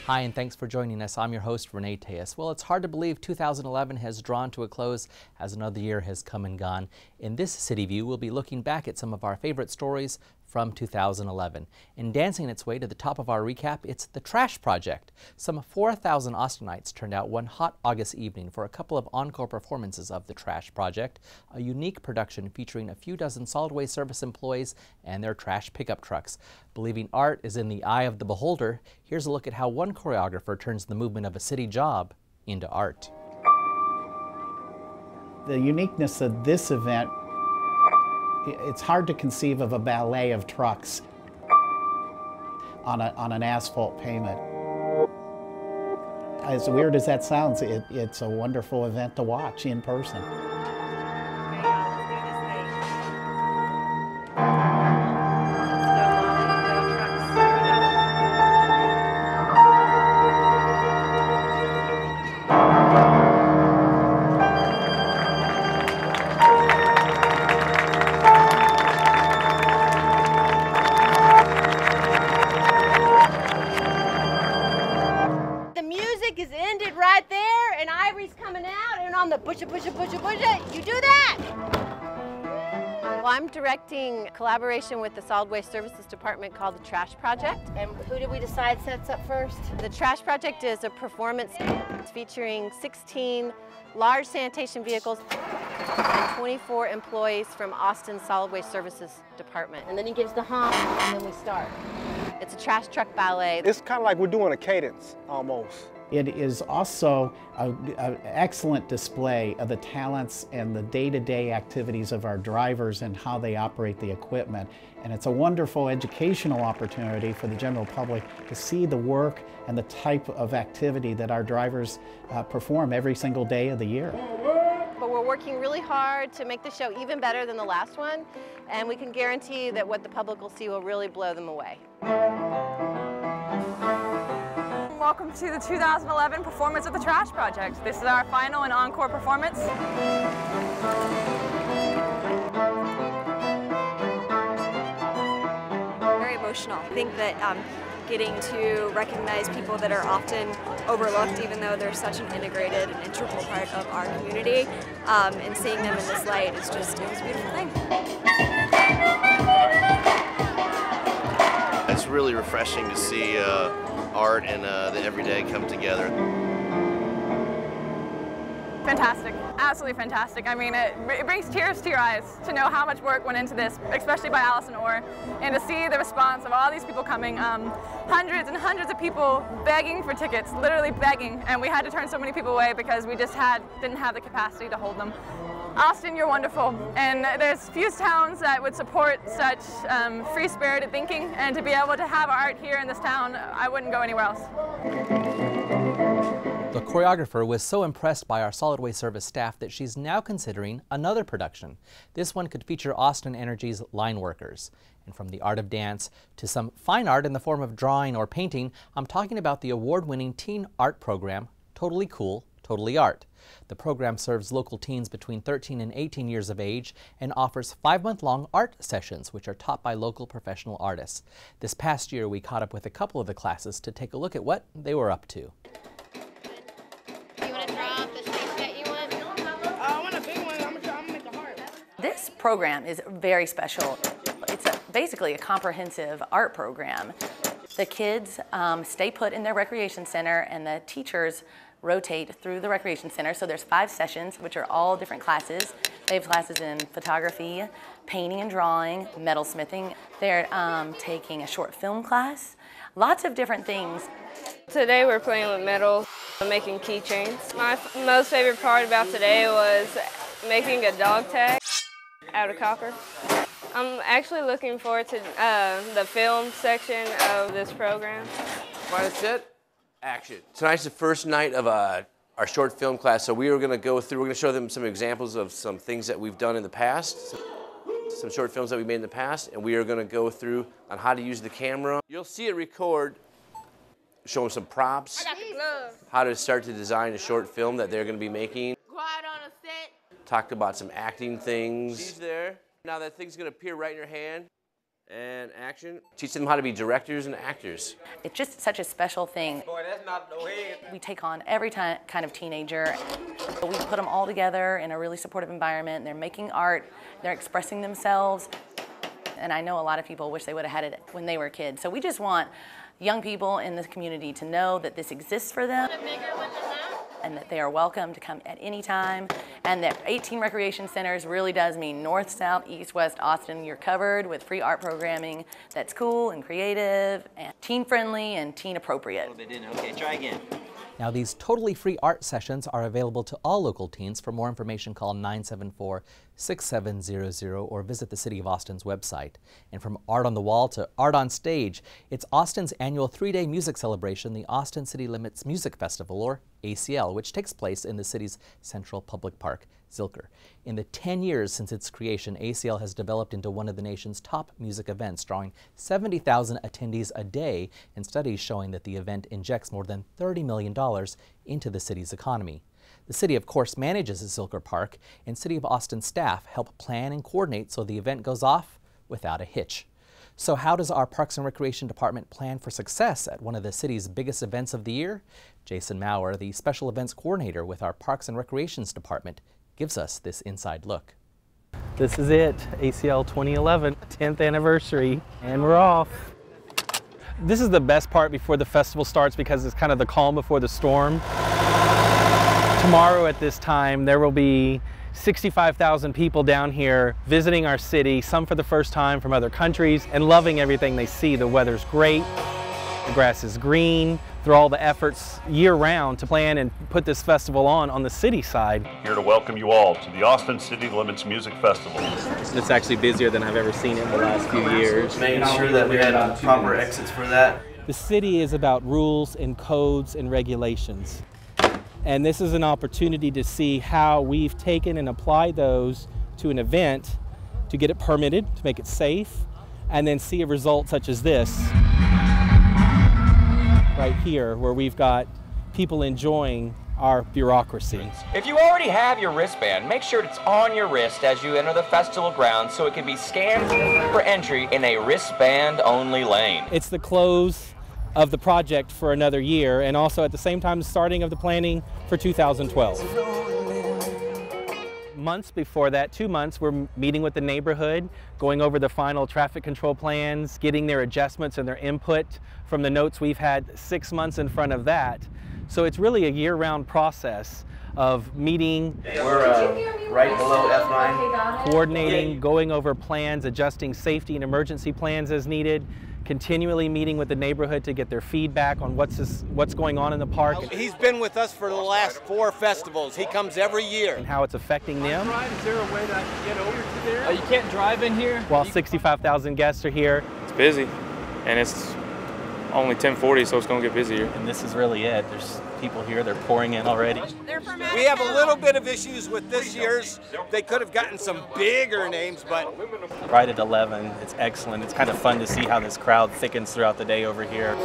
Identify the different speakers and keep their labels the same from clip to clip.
Speaker 1: Hi, and thanks for joining us. I'm your host, Renee Tejas. Well, it's hard to believe 2011 has drawn to a close as another year has come and gone. In this City View, we'll be looking back at some of our favorite stories from 2011. And dancing its way to the top of our recap, it's The Trash Project. Some 4,000 Austinites turned out one hot August evening for a couple of encore performances of The Trash Project, a unique production featuring a few dozen solid waste service employees and their trash pickup trucks. Believing art is in the eye of the beholder, here's a look at how one choreographer turns the movement of a city job into art.
Speaker 2: The uniqueness of this event, it's hard to conceive of a ballet of trucks on an asphalt pavement. As weird as that sounds, it's a wonderful event to watch in person.
Speaker 3: Is ended right there, and Ivory's coming out, and on the push it, you do that! Well, I'm directing collaboration with the Solid Waste Services Department called the Trash Project. And who did we decide sets up first? The Trash Project is a performance featuring 16 large sanitation vehicles and 24 employees from Austin's Solid Waste Services Department. And then he gives the honk, and then we start. It's a trash truck ballet.
Speaker 4: It's kind of like we're doing a cadence, almost.
Speaker 2: It is also an excellent display of the talents and the day-to-day activities of our drivers and how they operate the equipment. And it's a wonderful educational opportunity for the general public to see the work and the type of activity that our drivers perform every single day of the year.
Speaker 3: But we're working really hard to make the show even better than the last one, and we can guarantee that what the public will see will really blow them away.
Speaker 5: Welcome to the 2011 performance of The Trash Project. This is our final and encore performance.
Speaker 6: Very emotional. I think that getting to recognize people that are often overlooked, even though they're such an integrated and integral part of our community, and seeing them in this light is just, it was a beautiful thing.
Speaker 7: It's really refreshing to see art and the everyday come together.
Speaker 5: Fantastic, absolutely fantastic. I mean, it brings tears to your eyes to know how much work went into this, especially by Allison Orr, and to see the response of all these people coming. Hundreds and hundreds of people begging for tickets, literally begging, and we had to turn so many people away because we just didn't have the capacity to hold them. Austin, you're wonderful, and there's few towns that would support such free-spirited thinking, and to be able to have art here in this town, I wouldn't go anywhere else.
Speaker 1: The choreographer was so impressed by our solid waste service staff that she's now considering another production. This one could feature Austin Energy's line workers. And from the art of dance to some fine art in the form of drawing or painting, I'm talking about the award-winning teen art program, Totally Cool, Totally Art. The program serves local teens between 13 and 18 years of age and offers 5-month-long art sessions, which are taught by local professional artists. This past year, we caught up with a couple of the classes to take a look at what they were up to.
Speaker 8: This program is very special. It's basically a comprehensive art program. The kids stay put in their recreation center, and the teachers rotate through the recreation center. So there's 5 sessions, which are all different classes. They have classes in photography, painting and drawing, metalsmithing. They're taking a short film class, lots of different things.
Speaker 9: Today we're playing with metal, making keychains. My most favorite part about today was making a dog tag out of copper. I'm actually looking forward to the film section of this program.
Speaker 10: Final set, action. Tonight's the first night of our short film class, so we're going to show them some examples of some things that we've done in the past, some short films that we made in the past, and we are going to go through on how to use the camera. You'll see it record, show them some props, how to start to design a short film that they're going to be making.
Speaker 3: Go out on a set.
Speaker 10: Talked about some acting things. She's there. Now that thing's going to appear right in your hand, And action. Teach them how to be directors and actors.
Speaker 8: It's just such a special thing.
Speaker 4: Boy, that's not no head.
Speaker 8: We take on every kind of teenager. We put them all together in a really supportive environment. They're making art, they're expressing themselves. And I know a lot of people wish they would have had it when they were kids. So we just want young people in this community to know that this exists for them and that they are welcome to come at any time, and that 18 recreation centers really does mean north, south, east, west, Austin. You're covered with free art programming that's cool and creative and teen friendly and teen appropriate.
Speaker 11: Okay, try again.
Speaker 1: Now, these totally free art sessions are available to all local teens. For more information, call 974-6700 or visit the City of Austin's website. And from art on the wall to art on stage, it's Austin's annual 3-day music celebration, the Austin City Limits Music Festival, or ACL, which takes place in the city's central public park, Zilker. In the 10 years since its creation, ACL has developed into one of the nation's top music events, drawing 70,000 attendees a day, and studies showing that the event injects more than $30 million into the city's economy. The city, of course, manages Zilker Park, and City of Austin staff help plan and coordinate so the event goes off without a hitch. So how does our Parks and Recreation Department plan for success at one of the city's biggest events of the year? Jason Maurer, the Special Events Coordinator with our Parks and Recreations Department, gives us this inside look.
Speaker 12: This is it, ACL 2011, 10th anniversary, and we're off. This is the best part before the festival starts because it's kind of the calm before the storm. Tomorrow at this time, there will be 65,000 people down here visiting our city, some for the first time from other countries, and loving everything they see. The weather's great, the grass is green. Through all the efforts year-round to plan and put this festival on the city side.
Speaker 13: Here to welcome you all to the Austin City Limits Music Festival.
Speaker 11: It's actually busier than I've ever seen it in the last few years.
Speaker 10: Making sure that we had proper exits for that.
Speaker 12: The city is about rules and codes and regulations. And this is an opportunity to see how we've taken and applied those to an event to get it permitted, to make it safe, and then see a result such as this. Right here, where we've got people enjoying our bureaucracy.
Speaker 14: If you already have your wristband, make sure it's on your wrist as you enter the festival grounds so it can be scanned for entry in a wristband-only lane.
Speaker 12: It's the close of the project for another year, and also at the same time the starting of the planning for 2012. Months before that, 2 months, we're meeting with the neighborhood, going over the final traffic control plans, getting their adjustments and their input from the notes we've had 6 months in front of that. So it's really a year-round process of meeting.
Speaker 10: We're right below F9.
Speaker 12: Coordinating, going over plans, adjusting safety and emergency plans as needed, continually meeting with the neighborhood to get their feedback on what's going on in the park.
Speaker 4: He's been with us for the last 4 festivals. He comes every year.
Speaker 12: And how it's affecting them.
Speaker 11: Is there a way that I can get over to there? Oh, you can't drive in here?
Speaker 12: While 65,000 guests are here.
Speaker 15: It's busy, and it's only 10:40, so it's going to get busier.
Speaker 12: And this is really it. There's people here, they're pouring in already.
Speaker 4: We have a little bit of issues with this year's. They could have gotten some bigger names, but...
Speaker 12: Right at 11, it's excellent. It's kind of fun to see how this crowd thickens throughout the day over here.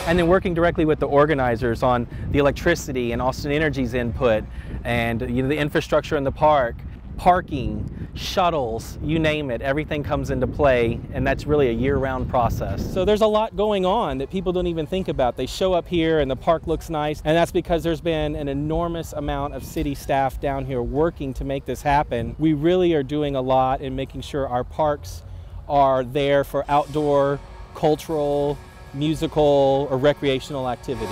Speaker 12: And then working directly with the organizers on the electricity and Austin Energy's input and the infrastructure in the park, parking, shuttles, you name it, everything comes into play, and that's really a year-round process. So there's a lot going on that people don't even think about. They show up here and the park looks nice, and that's because there's been an enormous amount of city staff down here working to make this happen. We really are doing a lot in making sure our parks are there for outdoor, cultural, musical, or recreational activities.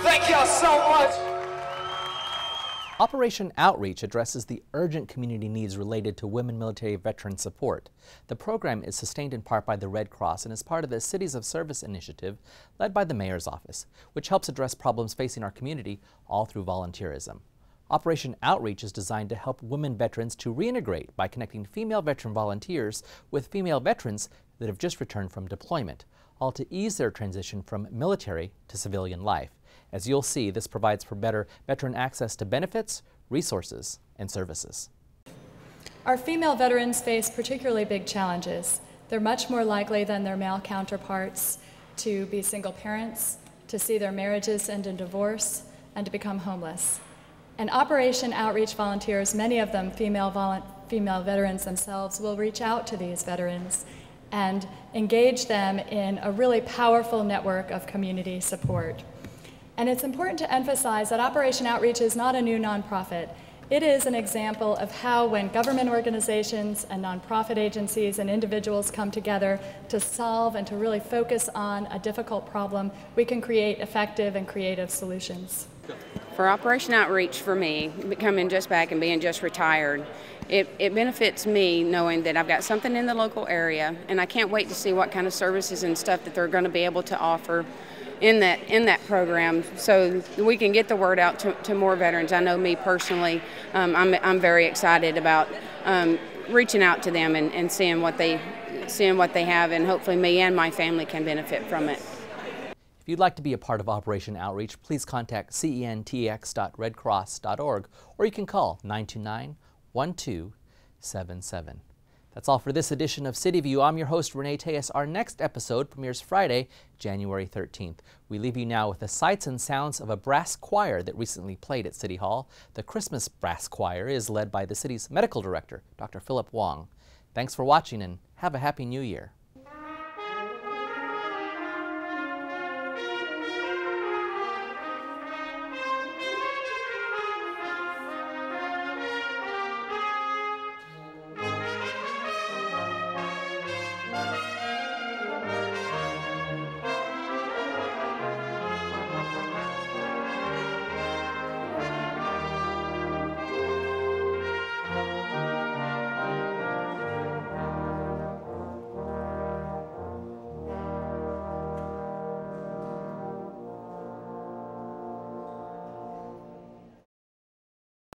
Speaker 14: Thank y'all so much!
Speaker 1: Operation Outreach addresses the urgent community needs related to women military veteran support. The program is sustained in part by the Red Cross and is part of the Cities of Service initiative led by the Mayor's Office, which helps address problems facing our community all through volunteerism. Operation Outreach is designed to help women veterans to reintegrate by connecting female veteran volunteers with female veterans that have just returned from deployment, all to ease their transition from military to civilian life. As you'll see, this provides for better veteran access to benefits, resources, and services.
Speaker 16: Our female veterans face particularly big challenges. They're much more likely than their male counterparts to be single parents, to see their marriages end in divorce, and to become homeless. And Operation Outreach volunteers, many of them female female veterans themselves will reach out to these veterans and engage them in a really powerful network of community support. And it's important to emphasize that Operation Outreach is not a new nonprofit. It is an example of how, when government organizations and nonprofit agencies and individuals come together to solve and to really focus on a difficult problem, we can create effective and creative solutions.
Speaker 17: For Operation Outreach, for me, coming just back and being just retired, it benefits me knowing that I've got something in the local area, and I can't wait to see what kind of services and stuff that they're going to be able to offer in that program, so we can get the word out to more veterans. I know me personally, I'm very excited about reaching out to them and seeing what they have, and hopefully me and my family can benefit from it.
Speaker 1: If you'd like to be a part of Operation Outreach, please contact centx.redcross.org, or you can call 929-1277. That's all for this edition of City View. I'm your host, Renee Tejas. Our next episode premieres Friday, January 13th. We leave you now with the sights and sounds of a brass choir that recently played at City Hall. The Christmas Brass Choir is led by the city's medical director, Dr. Philip Wong. Thanks for watching, and have a Happy New Year.